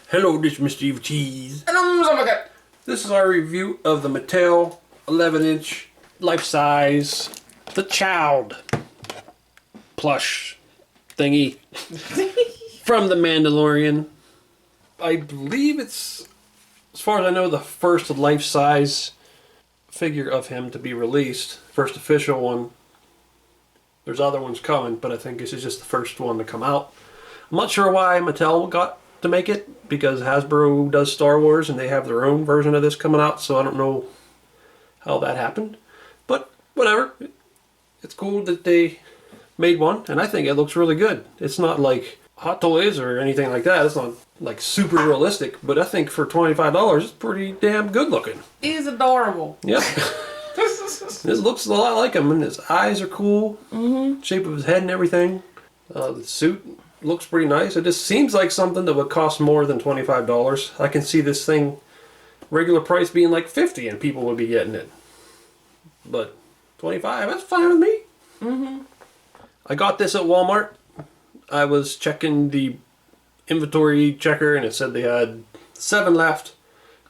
Hello, this is Mr. Evilcheese. And I'm Zombicat. This is our review of the Mattel 11-inch life-size The Child plush thingy from the Mandalorian. I believe it's, as far as I know, the first life-size figure of him to be released. First official one. There's other ones coming, but I think this is just the first one to come out. I'm not sure why Mattel got to make it, because Hasbro does Star Wars and they have their own version of this coming out, so I don't know how that happened. But whatever. It's cool that they made one, and I think it looks really good. It's not like Hot Toys or anything like that. It's not like super realistic, but I think for $25 it's pretty damn good looking. He's adorable. Yep. It looks a lot like him, and his eyes are cool. Shape of his head and everything. The suit looks pretty nice. It just seems like something that would cost more than $25. I can see this thing regular price being like $50 and people would be getting it. But $25, that's fine with me. I got this at Walmart. I was checking the inventory checker and it said they had 7 left.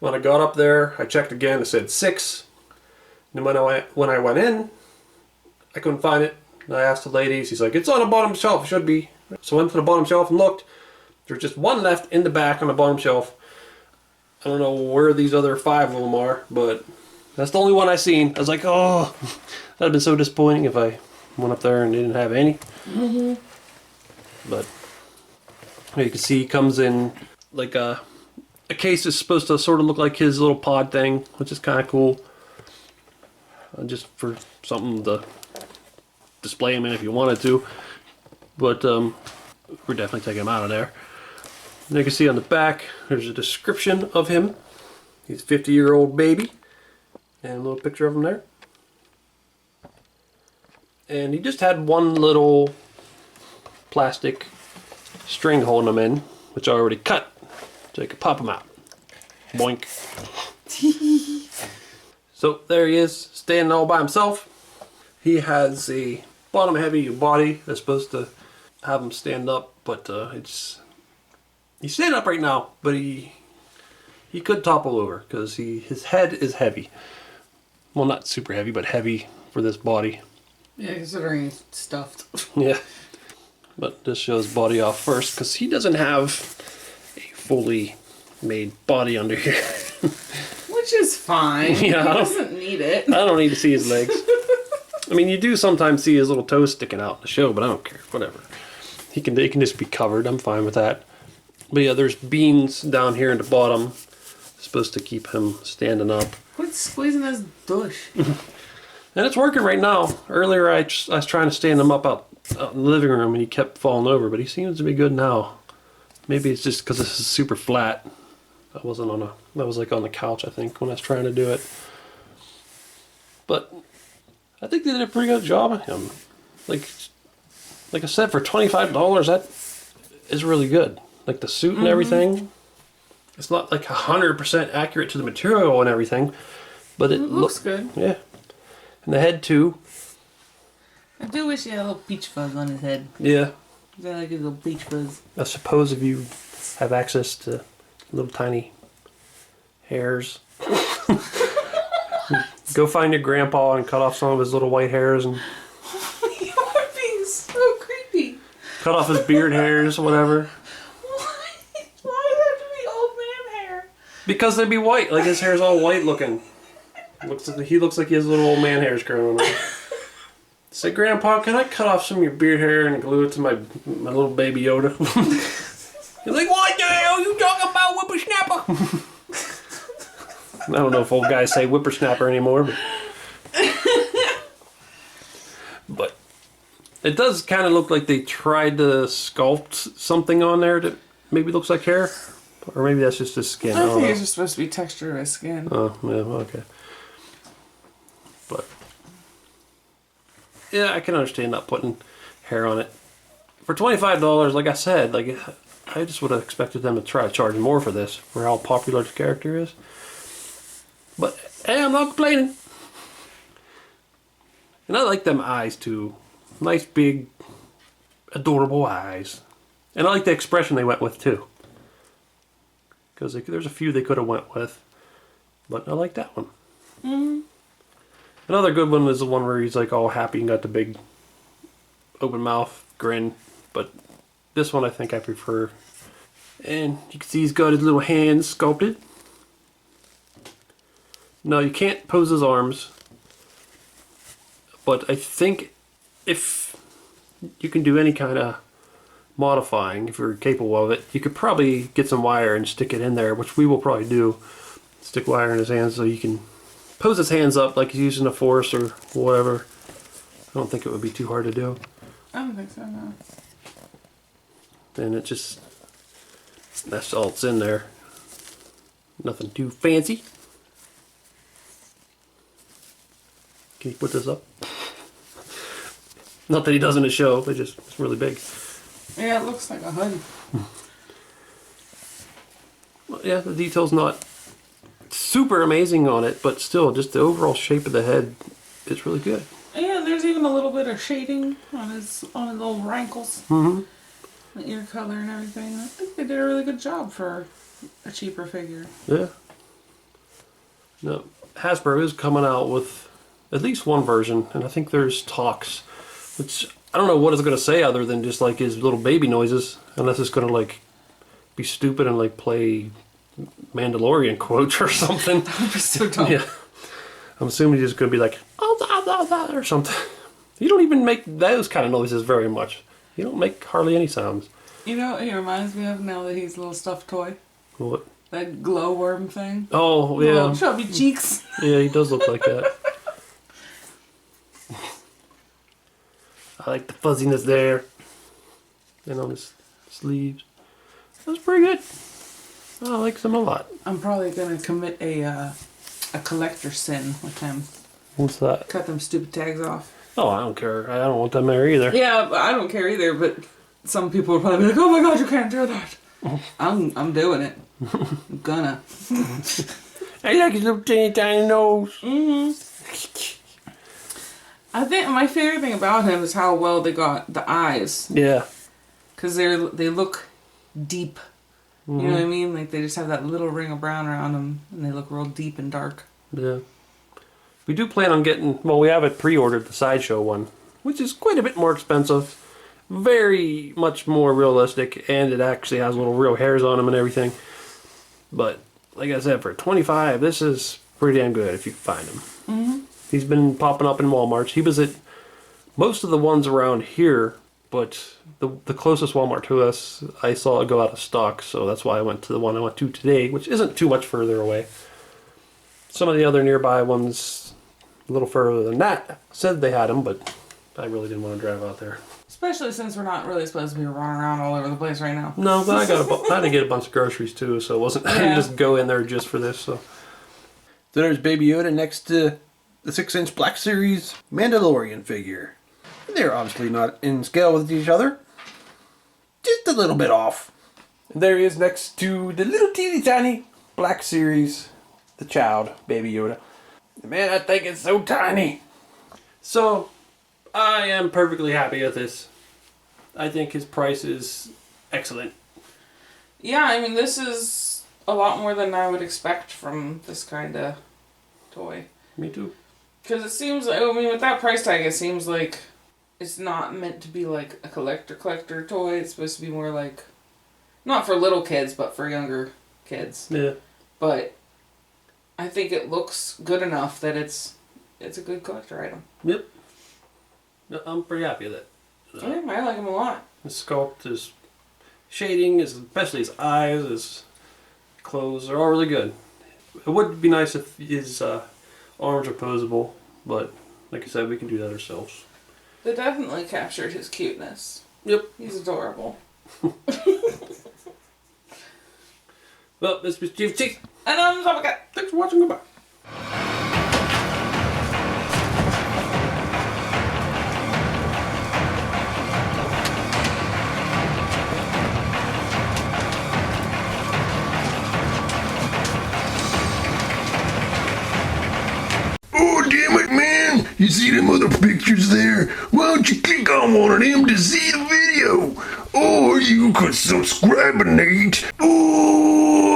When I got up there, I checked again, it said 6. And when I went in, I couldn't find it. And I asked the lady, she's like, it's on the bottom shelf, it should be. So I went to the bottom shelf and looked. There's just 1 left in the back on the bottom shelf. I don't know where these other 5 of them are, but that's the only one I seen. I was like, oh, that'd have been so disappointing if I went up there and didn't have any. But you can see he comes in like a case that's supposed to sort of look like his little pod thing, which is kind of cool. Just for something to display him in if you wanted to. But we're definitely taking him out of there. And you can see on the back, there's a description of him. He's a 50-year-old baby. And a little picture of him there. And he just had one little plastic string holding him in, which I already cut, so I could pop him out. Boink. So there he is, standing all by himself. He has a bottom heavy body that's supposed to have him stand up, but he's standing up right now, but he could topple over because his head is heavy. Well, not super heavy, but heavy for this body. Yeah, considering he's stuffed. Yeah. But this shows body off first because he doesn't have a fully made body under here. Which is fine. Yeah, he doesn't need it. I don't need to see his legs. I mean, you do sometimes see his little toes sticking out in the show, but I don't care. Whatever. They can just be covered. I'm fine with that. But yeah, there's beans down here in the bottom. Supposed to keep him standing up. Quit squeezing his bush. And it's working right now. Earlier I was trying to stand him up out in the living room and he kept falling over, but he seems to be good now. Maybe it's just because this is super flat. That was like on the couch, I think, when I was trying to do it. But I think they did a pretty good job on him. Like I said, for $25, that is really good. Like the suit and everything. It's not like 100% accurate to the material and everything, but it looks good. Yeah. And the head too. I do wish he had a little peach fuzz on his head. Yeah. I like his little peach fuzz. I suppose if you have access to little tiny hairs, go find your grandpa and cut off some of his little white hairs and You are being so creepy. cut off his beard hairs, whatever. Why does it have to be old man hair? Because they'd be white, like his hair's all white looking. He looks like he has little old man hairs growing on. Say, Grandpa, can I cut off some of your beard hair and glue it to my little baby Yoda? He's like, what the hell you talking about, whippersnapper? I don't know if old guys say whippersnapper anymore, but it does kind of look like they tried to sculpt something on there that maybe looks like hair, or maybe that's just his skin. I think it's just supposed to be texture of his skin. Oh, yeah, okay. But yeah, I can understand not putting hair on it. For $25, like I said, like I just would have expected them to try to charge more for this, for how popular the character is. But hey, I'm not complaining. And I like them eyes too. Nice big, adorable eyes. And I like the expression they went with too. because there's a few they could have went with, but I like that one. Another good one is the one where he's like all happy and got the big open mouth grin, but this one I think I prefer. And you can see he's got his little hands sculpted. No, you can't pose his arms, but I think if you can do any kind of modifying, if you're capable of it, you could probably get some wire and stick it in there, which we will probably do. Stick wire in his hands so you can pose his hands up like he's using a force or whatever. I don't think it would be too hard to do. I don't think so, no. And it just, that's all it's in there. Nothing too fancy. Can you put this up? Not that he does in the show, but just it's really big. Yeah, it looks like a hood. Well, yeah, the detail's not super amazing on it, but still, just the overall shape of the head is really good. Yeah, there's even a little bit of shading on his little rankles. The ear color and everything. I think they did a really good job for a cheaper figure. Yeah. No, Hasbro is coming out with at least one version, and I think there's talks, which I don't know what it's going to say other than just like his little baby noises, unless it's going to like be stupid and like play Mandalorian quotes or something. That would be so dumb. Yeah. I'm assuming he's just going to be like, oh, blah, blah, blah, or something. You don't even make those kind of noises very much. You don't make hardly any sounds. You know what he reminds me of now that he's a little stuffed toy? What? That glowworm thing. Oh, yeah. Little chubby cheeks. Yeah, he does look like that. I like the fuzziness there. And on his sleeves. That's pretty good. I like them a lot. I'm probably going to commit a collector sin with him. What's that? Cut them stupid tags off. Oh, I don't care. I don't want them there either. Yeah, I don't care either, but some people will probably be like, oh my god, you can't do that. I'm doing it. I'm gonna. I like his little teeny tiny nose. I think my favorite thing about him is how well they got the eyes. Yeah. Because they look deep. You know what I mean? Like they just have that little ring of brown around them, and they look real deep and dark. Yeah. We do plan on getting, well, we have it pre-ordered, the Sideshow one, which is quite a bit more expensive. Very much more realistic, and it actually has little real hairs on them and everything. But, like I said, for $25, this is pretty damn good if you can find him. He's been popping up in Walmart. He was at most of the ones around here, but the closest Walmart to us, I saw it go out of stock, so that's why I went to the one I went to today, which isn't too much further away. Some of the other nearby ones, a little further than that, said they had them, but I really didn't want to drive out there. Especially since we're not really supposed to be running around all over the place right now. No, but I had to get a bunch of groceries too, so it wasn't, I didn't just go in there just for this. So there's Baby Yoda next to the 6-inch Black Series Mandalorian figure. They're obviously not in scale with each other. Just a little bit off. And there he is next to the little teeny tiny Black Series, the child, Baby Yoda. Man, that thing is so tiny. So, I am perfectly happy with this. I think his price is excellent. Yeah, I mean, this is a lot more than I would expect from this kind of toy. Me too. Because it seems, I mean, with that price tag, it seems like it's not meant to be like a collector toy. It's supposed to be more like, not for little kids, but for younger kids. Yeah. But I think it looks good enough that it's a good collector item. Yep. I'm pretty happy with it. Yeah, I like him a lot. His sculpt, his shading, especially his eyes, his clothes are all really good. It would be nice if his arms are posable, but like I said, we can do that ourselves. They definitely captured his cuteness. Yep. He's adorable. Well, this was Evilcheese. And I'm Zombicat. Thanks for watching. Goodbye. Oh, damn it, man. You see them other pictures there? Why don't you click on one of them to see the video? Or you could subscribe, Nate. Oh.